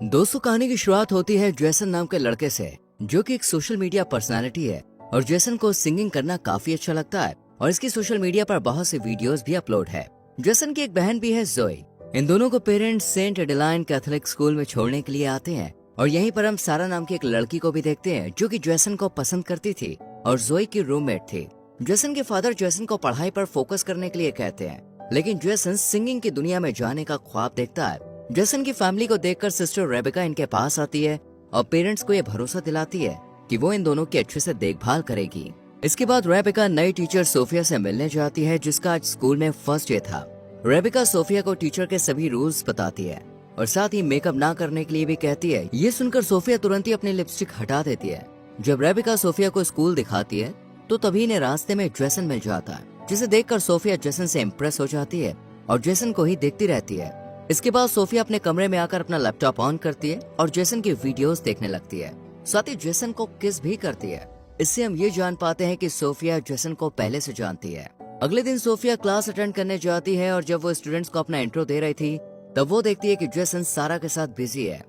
दोस्तों, कहानी की शुरुआत होती है जेसन नाम के लड़के से, जो कि एक सोशल मीडिया पर्सनालिटी है। और जेसन को सिंगिंग करना काफी अच्छा लगता है और इसकी सोशल मीडिया पर बहुत से वीडियोस भी अपलोड है। जेसन की एक बहन भी है, जोई। इन दोनों को parents Saint Adeline Catholic school में छोड़ने के लिए आते हैं और यहीं पर हम सारा नाम की एक लड़की को भी देखते हैं, जो कि जेसन को पसंद करती थी और जोई की रूममेट थी। जेसन के फादर जेसन को पढ़ाई पर फोकस करने के लिए कहते हैं, लेकिन जेसन सिंगिंग की दुनिया में जाने का ख्वाब देखता है। जेसन की फैमिली को देखकर सिस्टर रेबेका इनके पास आती है और पेरेंट्स को ये भरोसा दिलाती है कि वो इन दोनों की अच्छे से देखभाल करेगी। इसके बाद रेबेका नई टीचर सोफिया से मिलने जाती है, जिसका आज स्कूल में फर्स्ट डे था। रेबेका सोफिया को टीचर के सभी रूल्स बताती है और साथ ही मेकअप ना करने के लिए भी कहती है। ये सुनकर सोफिया तुरंत ही अपनी लिपस्टिक हटा देती है। जब रेबेका सोफिया को स्कूल दिखाती है तो तभी इन्हें रास्ते में जेसन मिल जाता है, जिसे देखकर सोफिया जेसन से इम्प्रेस हो जाती है और जेसन को ही देखती रहती है। इसके बाद सोफिया अपने कमरे में आकर अपना लैपटॉप ऑन करती है और जेसन की वीडियोस देखने लगती है। साथ ही जेसन को किस भी करती है। इससे हम ये जान पाते हैं कि सोफिया जेसन को पहले से जानती है। अगले दिन सोफिया क्लास अटेंड करने जाती है और जब वो स्टूडेंट्स को अपना इंट्रो दे रही थी, तब वो देखती है कि जेसन सारा के साथ बिजी है।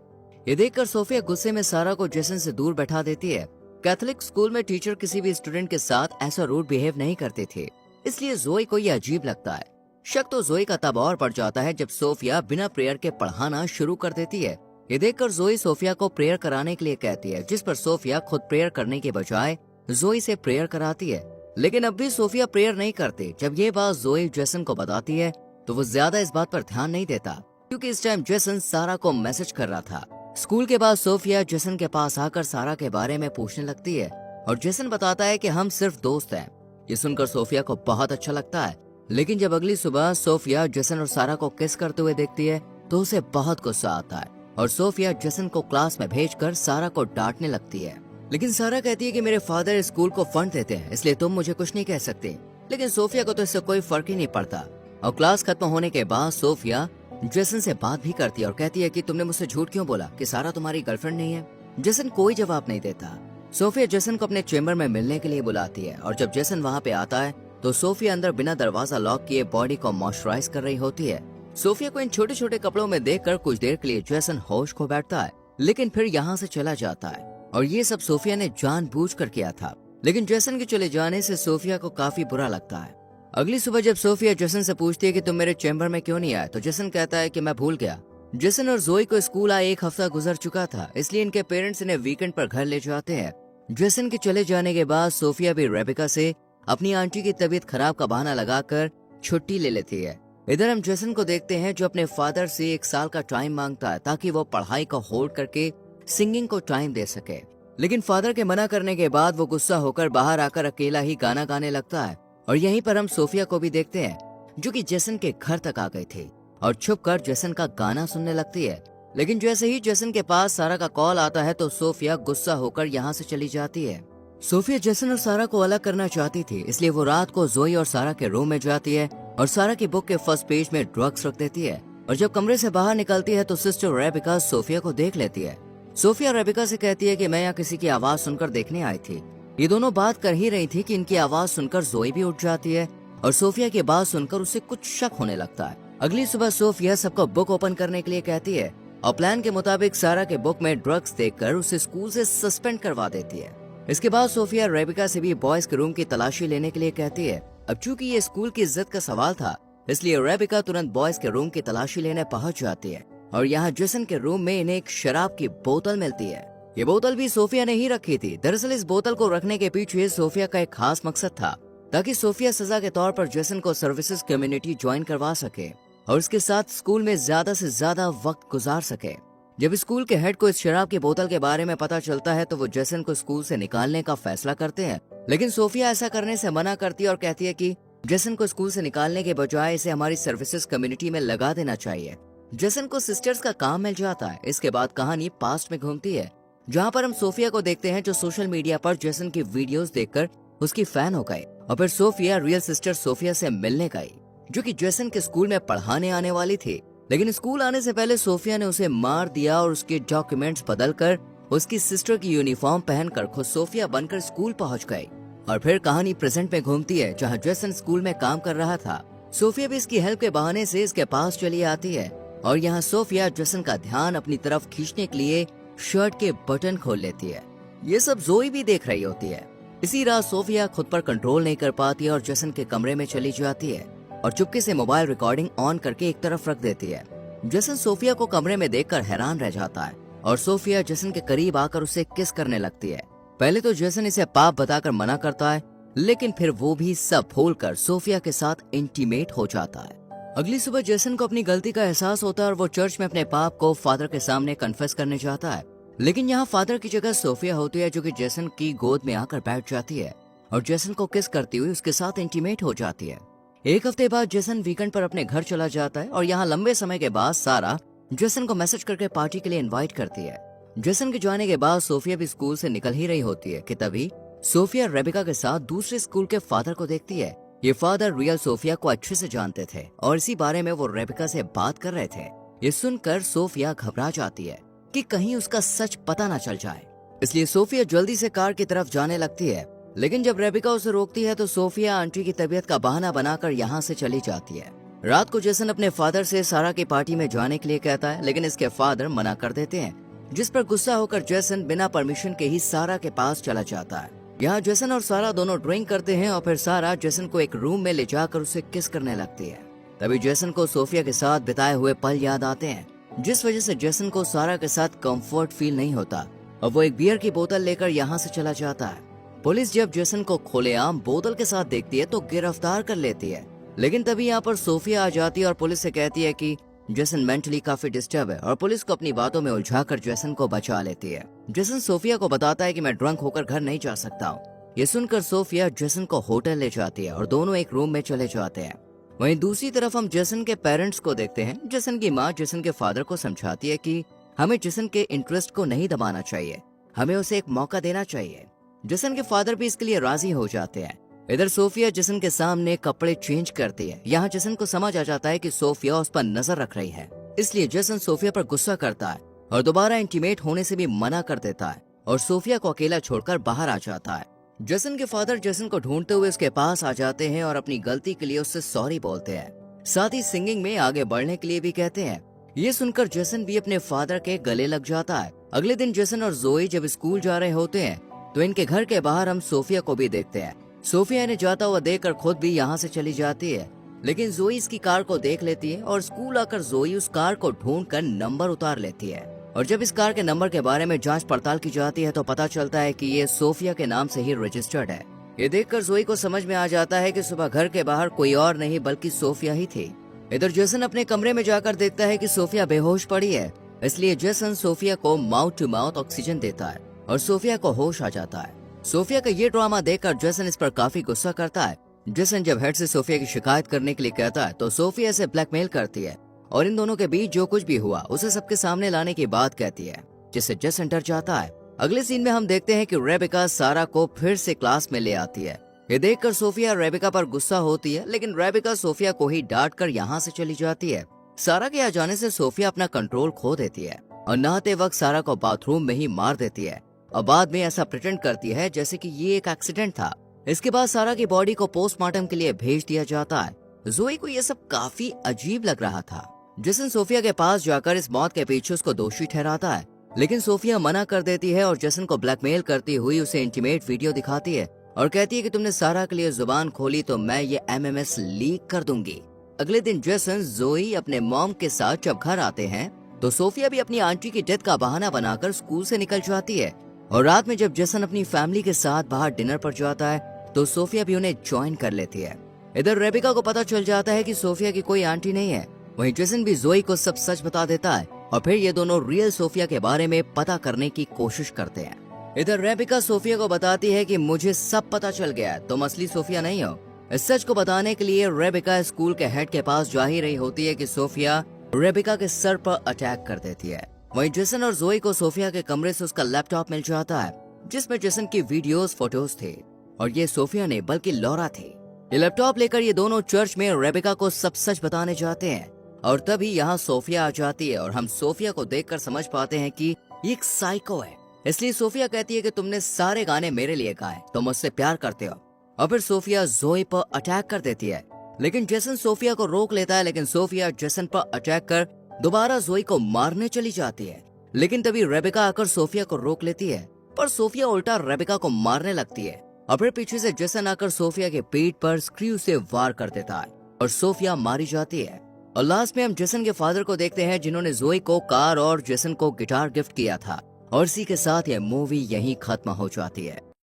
ये देखकर सोफिया गुस्से में सारा को जेसन से दूर बैठा देती है। कैथोलिक स्कूल में टीचर किसी भी स्टूडेंट के साथ ऐसा रूड बिहेव नहीं करती थी, इसलिए जोई को ये अजीब लगता है। शक तो जोई का तब और बढ़ जाता है जब सोफिया बिना प्रेयर के पढ़ाना शुरू कर देती है। ये देखकर जोई सोफिया को प्रेयर कराने के लिए कहती है, जिस पर सोफिया खुद प्रेयर करने के बजाय जोई से प्रेयर कराती है। लेकिन अब भी सोफिया प्रेयर नहीं करती। जब ये बात जोई जेसन को बताती है तो वो ज्यादा इस बात पर ध्यान नहीं देता, क्योंकि इस टाइम जेसन सारा को मैसेज कर रहा था। स्कूल के बाद सोफिया जेसन के पास आकर सारा के बारे में पूछने लगती है और जेसन बताता है कि हम सिर्फ दोस्त हैं। ये सुनकर सोफिया को बहुत अच्छा लगता है। लेकिन जब अगली सुबह सोफिया जेसन और सारा को किस करते हुए देखती है तो उसे बहुत गुस्सा आता है और सोफिया जेसन को क्लास में भेजकर सारा को डांटने लगती है। लेकिन सारा कहती है कि मेरे फादर स्कूल को फंड देते हैं, इसलिए तुम मुझे कुछ नहीं कह सकते। लेकिन सोफिया को तो इससे कोई फर्क ही नहीं पड़ता और क्लास खत्म होने के बाद सोफिया जेसन से बात भी करती है और कहती है कि तुमने मुझसे झूठ क्यों बोला कि सारा तुम्हारी गर्लफ्रेंड नहीं है। जेसन कोई जवाब नहीं देता। सोफिया जेसन को अपने चेम्बर में मिलने के लिए बुलाती है और जब जेसन वहाँ पे आता है तो सोफिया अंदर बिना दरवाजा लॉक किए बॉडी को मॉइस्चराइज कर रही होती है। सोफिया को इन छोटे छोटे कपड़ों में देखकर कुछ देर के लिए जेसन होश खो बैठता है, लेकिन फिर यहाँ से चला जाता है और ये सब सोफिया ने जानबूझकर किया था। लेकिन जेसन के चले जाने से सोफिया को काफी बुरा लगता है। अगली सुबह जब सोफिया जेसन से पूछती है कि तुम मेरे चैम्बर में क्यों नहीं आए, तो जेसन कहता है कि मैं भूल गया। जेसन और जोई को स्कूल आए 1 हफ्ता गुजर चुका था, इसलिए इनके पेरेंट्स इन्हें वीकेंड पर घर ले जाते हैं। जेसन के चले जाने के बाद सोफिया भी रेबेका से अपनी आंटी की तबीयत खराब का बहाना लगाकर छुट्टी ले लेती है। इधर हम जेसन को देखते हैं, जो अपने फादर से 1 साल का टाइम मांगता है ताकि वो पढ़ाई को होल्ड करके सिंगिंग को टाइम दे सके। लेकिन फादर के मना करने के बाद वो गुस्सा होकर बाहर आकर अकेला ही गाना गाने लगता है। और यहीं पर हम सोफिया को भी देखते हैं, जो कि जेसन के घर तक आ गई थी और छुपकर जेसन का गाना सुनने लगती है। लेकिन जैसे ही जेसन के पास सारा का कॉल आता है तो सोफिया गुस्सा होकर यहाँ से चली जाती है। सोफिया जेसन और सारा को अलग करना चाहती थी, इसलिए वो रात को जोई और सारा के रूम में जाती है और सारा की बुक के फर्स्ट पेज में ड्रग्स रख देती है। और जब कमरे से बाहर निकलती है तो सिस्टर रेबेका सोफिया को देख लेती है। सोफिया रेबेका से कहती है कि मैं यहाँ किसी की आवाज सुनकर देखने आई थी। ये दोनों बात कर ही रही थी कि इनकी आवाज सुनकर जोई भी उठ जाती है और सोफिया की बात सुनकर उसे कुछ शक होने लगता है। अगली सुबह सोफिया सबको बुक ओपन करने के लिए कहती है और प्लान के मुताबिक सारा के बुक में ड्रग्स देखकर उसे स्कूल से सस्पेंड करवा देती है। इसके बाद सोफिया रेबेका से भी बॉयज के रूम की तलाशी लेने के लिए कहती है। अब चूंकि ये स्कूल की इज्जत का सवाल था, इसलिए रेबेका तुरंत बॉयज के रूम की तलाशी लेने पहुंच जाती है और यहाँ जेसन के रूम में इन्हें एक शराब की बोतल मिलती है। ये बोतल भी सोफिया ने ही रखी थी। दरअसल इस बोतल को रखने के पीछे सोफिया का एक खास मकसद था, ताकि सोफिया सजा के तौर पर जेसन को सर्विसेज कम्युनिटी ज्वाइन करवा सके और उसके साथ स्कूल में ज्यादा से ज्यादा वक्त गुजार सके। जब स्कूल के हेड को इस शराब की बोतल के बारे में पता चलता है तो वो जेसन को स्कूल से निकालने का फैसला करते हैं। लेकिन सोफिया ऐसा करने से मना करती है और कहती है कि जेसन को स्कूल से निकालने के बजाय इसे हमारी सर्विसेज कम्युनिटी में लगा देना चाहिए। जेसन को सिस्टर्स का काम मिल जाता है। इसके बाद कहानी पास्ट में घूमती है, जहाँ पर हम सोफिया को देखते हैं, जो सोशल मीडिया पर जेसन की वीडियोस देखकर उसकी फैन हो गई। और फिर सोफिया रियल सिस्टर सोफिया से मिलने गई, जो कि जेसन के स्कूल में पढ़ाने आने वाली थी। लेकिन स्कूल आने से पहले सोफिया ने उसे मार दिया और उसके डॉक्यूमेंट्स बदलकर उसकी सिस्टर की यूनिफॉर्म पहनकर खुद सोफिया बनकर स्कूल पहुंच गई। और फिर कहानी प्रेजेंट में घूमती है, जहां जेसन स्कूल में काम कर रहा था। सोफिया भी इसकी हेल्प के बहाने से इसके पास चली आती है और यहाँ सोफिया जेसन का ध्यान अपनी तरफ खींचने के लिए शर्ट के बटन खोल लेती है। ये सब जोई भी देख रही होती है। इसी रात सोफिया खुद पर कंट्रोल नहीं कर पाती और जेसन के कमरे में चली जाती है और चुपके से मोबाइल रिकॉर्डिंग ऑन करके एक तरफ रख देती है। जेसन सोफिया को कमरे में देखकर हैरान रह जाता है और सोफिया जेसन के करीब आकर उसे किस करने लगती है। पहले तो जेसन इसे पाप बताकर मना करता है, लेकिन फिर वो भी सब भूलकर सोफिया के साथ इंटीमेट हो जाता है। अगली सुबह जेसन को अपनी गलती का एहसास होता है और वो चर्च में अपने पाप को फादर के सामने कन्फेस करने जाता है। लेकिन यहाँ फादर की जगह सोफिया होती है, जो कि जेसन की गोद में आकर बैठ जाती है और जेसन को किस करती हुई उसके साथ इंटीमेट हो जाती है। एक हफ्ते बाद जेसन वीकेंड पर अपने घर चला जाता है और यहाँ लंबे समय के बाद सारा जेसन को मैसेज करके पार्टी के लिए इनवाइट करती है। जेसन के जाने के बाद सोफिया भी स्कूल से निकल ही रही होती है कि तभी सोफिया रेबिका के साथ दूसरे स्कूल के फादर को देखती है। ये फादर रियल सोफिया को अच्छे से जानते थे और इसी बारे में वो रेबिका से बात कर रहे थे। ये सुनकर सोफिया घबरा जाती है कि कहीं उसका सच पता न चल जाए, इसलिए सोफिया जल्दी से कार की तरफ जाने लगती है। लेकिन जब रेबिका उसे रोकती है तो सोफिया आंटी की तबीयत का बहाना बनाकर यहाँ से चली जाती है। रात को जेसन अपने फादर से सारा की पार्टी में जाने के लिए कहता है, लेकिन इसके फादर मना कर देते हैं, जिस पर गुस्सा होकर जेसन बिना परमिशन के ही सारा के पास चला जाता है। यहाँ जेसन और सारा दोनों ड्रिंक करते हैं और फिर सारा जेसन को एक रूम में ले जाकर उसे किस करने लगती है। तभी जेसन को सोफिया के साथ बिताए हुए पल याद आते हैं, जिस वजह से जेसन को सारा के साथ कंफर्ट फील नहीं होता और वो एक बियर की बोतल लेकर यहाँ से चला जाता है। पुलिस जब जेसन को खुलेआम बोतल के साथ देखती है तो गिरफ्तार कर लेती है, लेकिन तभी यहाँ पर सोफिया आ जाती है और पुलिस से कहती है कि जेसन मेंटली काफी डिस्टर्ब है और पुलिस को अपनी बातों में उलझाकर जेसन को बचा लेती है। जेसन सोफिया को बताता है कि मैं ड्रंक होकर घर नहीं जा सकता हूँ। ये सुनकर सोफिया जेसन को होटल ले जाती है और दोनों एक रूम में चले जाते हैं। वहीं दूसरी तरफ हम जेसन के पेरेंट्स को देखते हैं। जेसन की माँ जेसन के फादर को समझाती है कि हमें जेसन के इंटरेस्ट को नहीं दबाना चाहिए, हमें उसे एक मौका देना चाहिए। जेसन के फादर भी इसके लिए राजी हो जाते हैं। इधर सोफिया जेसन के सामने कपड़े चेंज करती है। यहाँ जेसन को समझ आ जाता है कि सोफिया उस पर नजर रख रही है, इसलिए जेसन सोफिया पर गुस्सा करता है और दोबारा इंटीमेट होने से भी मना कर देता है और सोफिया को अकेला छोड़कर बाहर आ जाता है। जेसन के फादर जेसन को ढूंढते हुए उसके पास आ जाते हैं और अपनी गलती के लिए उससे सॉरी बोलते हैं, साथ ही सिंगिंग में आगे बढ़ने के लिए भी कहते हैं। ये सुनकर जेसन भी अपने फादर के गले लग जाता है। अगले दिन जेसन और जोई जब स्कूल जा रहे होते हैं तो इनके घर के बाहर हम सोफिया को भी देखते हैं। सोफिया ने जाता हुआ देखकर खुद भी यहाँ से चली जाती है, लेकिन जोई इसकी कार को देख लेती है और स्कूल आकर जोई उस कार को ढूंढकर नंबर उतार लेती है। और जब इस कार के नंबर के बारे में जांच पड़ताल की जाती है तो पता चलता है कि ये सोफिया के नाम से ही रजिस्टर्ड है। ये देखकर जोई को समझ में आ जाता है कि सुबह घर के बाहर कोई और नहीं बल्कि सोफिया ही थी। इधर जेसन अपने कमरे में जाकर देखता है कि सोफिया बेहोश पड़ी है, इसलिए जेसन सोफिया को माउथ टू माउथ ऑक्सीजन देता है और सोफिया को होश आ जाता है। सोफिया का ये ड्रामा देखकर जेसन इस पर काफी गुस्सा करता है। जेसन जब हेड से सोफिया की शिकायत करने के लिए कहता है तो सोफिया से ब्लैकमेल करती है और इन दोनों के बीच जो कुछ भी हुआ उसे सबके सामने लाने की बात कहती है, जिससे जेसन डर जाता है। अगले सीन में हम देखते हैं कि रेबिका सारा को फिर से क्लास में ले आती है। ये देखकर सोफिया रेबिका पर गुस्सा होती है, लेकिन रेबिका सोफिया को ही डांट कर यहाँ से चली जाती है। सारा के आ जाने से सोफिया अपना कंट्रोल खो देती है और नहाते वक्त सारा को बाथरूम में ही मार देती है और बाद में ऐसा प्रिटेंड करती है जैसे कि ये एक एक्सीडेंट था। इसके बाद सारा की बॉडी को पोस्टमार्टम के लिए भेज दिया जाता है। जोई को ये सब काफी अजीब लग रहा था। जेसन सोफिया के पास जाकर इस मौत के पीछे उसको दोषी ठहराता है, लेकिन सोफिया मना कर देती है और जेसन को ब्लैकमेल करती हुई उसे इंटीमेट वीडियो दिखाती है और कहती है कि तुमने सारा के लिए जुबान खोली तो मैं ये MMS लीक कर दूंगी। अगले दिन जेसन जोई अपने मॉम के साथ जब घर आते हैं तो सोफिया भी अपनी आंटी की डेथ का बहाना बनाकर स्कूल से निकल जाती है और रात में जब जेसन अपनी फैमिली के साथ बाहर डिनर पर जाता है तो सोफिया भी उन्हें ज्वाइन कर लेती है। इधर रेबिका को पता चल जाता है कि सोफिया की कोई आंटी नहीं है। वहीं जेसन भी जोई को सब सच बता देता है और फिर ये दोनों रियल सोफिया के बारे में पता करने की कोशिश करते हैं। इधर रेबिका सोफिया को बताती है कि मुझे सब पता चल गया, तुम असली सोफिया नहीं हो। इस सच को बताने के लिए रेबिका स्कूल के हेड के पास जा ही रही होती है कि सोफिया रेबिका के सर पर अटैक कर देती है। वहीं जेसन और जोई को सोफिया के कमरे से उसका लैपटॉप मिल जाता है, जिसमें जेसन की वीडियोस फोटोज थे और ये सोफिया ने बल्कि लॉरा थी। ये लैपटॉप लेकर ये दोनों चर्च में रेबिका को सब सच बताने जाते हैं और तभी यहाँ सोफिया आ जाती है और हम सोफिया को देखकर समझ पाते हैं कि ये एक साइको है। इसलिए सोफिया कहती है कि तुमने सारे गाने मेरे लिए गाए, तुम मुझसे प्यार करते हो। और फिर सोफिया जोई पर अटैक कर देती है, लेकिन जेसन सोफिया को रोक लेता है, लेकिन सोफिया जेसन पर अटैक कर दोबारा जोई को मारने चली जाती है, लेकिन तभी रेबेका आकर सोफिया को रोक लेती है, पर सोफिया उल्टा रेबेका को मारने लगती है और फिर पीछे से जेसन आकर सोफिया के पेट पर स्क्रू से वार कर देता है और सोफिया मारी जाती है। और लास्ट में हम जेसन के फादर को देखते हैं, जिन्होंने जोई को कार और जेसन को गिटार गिफ्ट किया था। और इसी के साथ यह मूवी यहीं खत्म हो जाती है।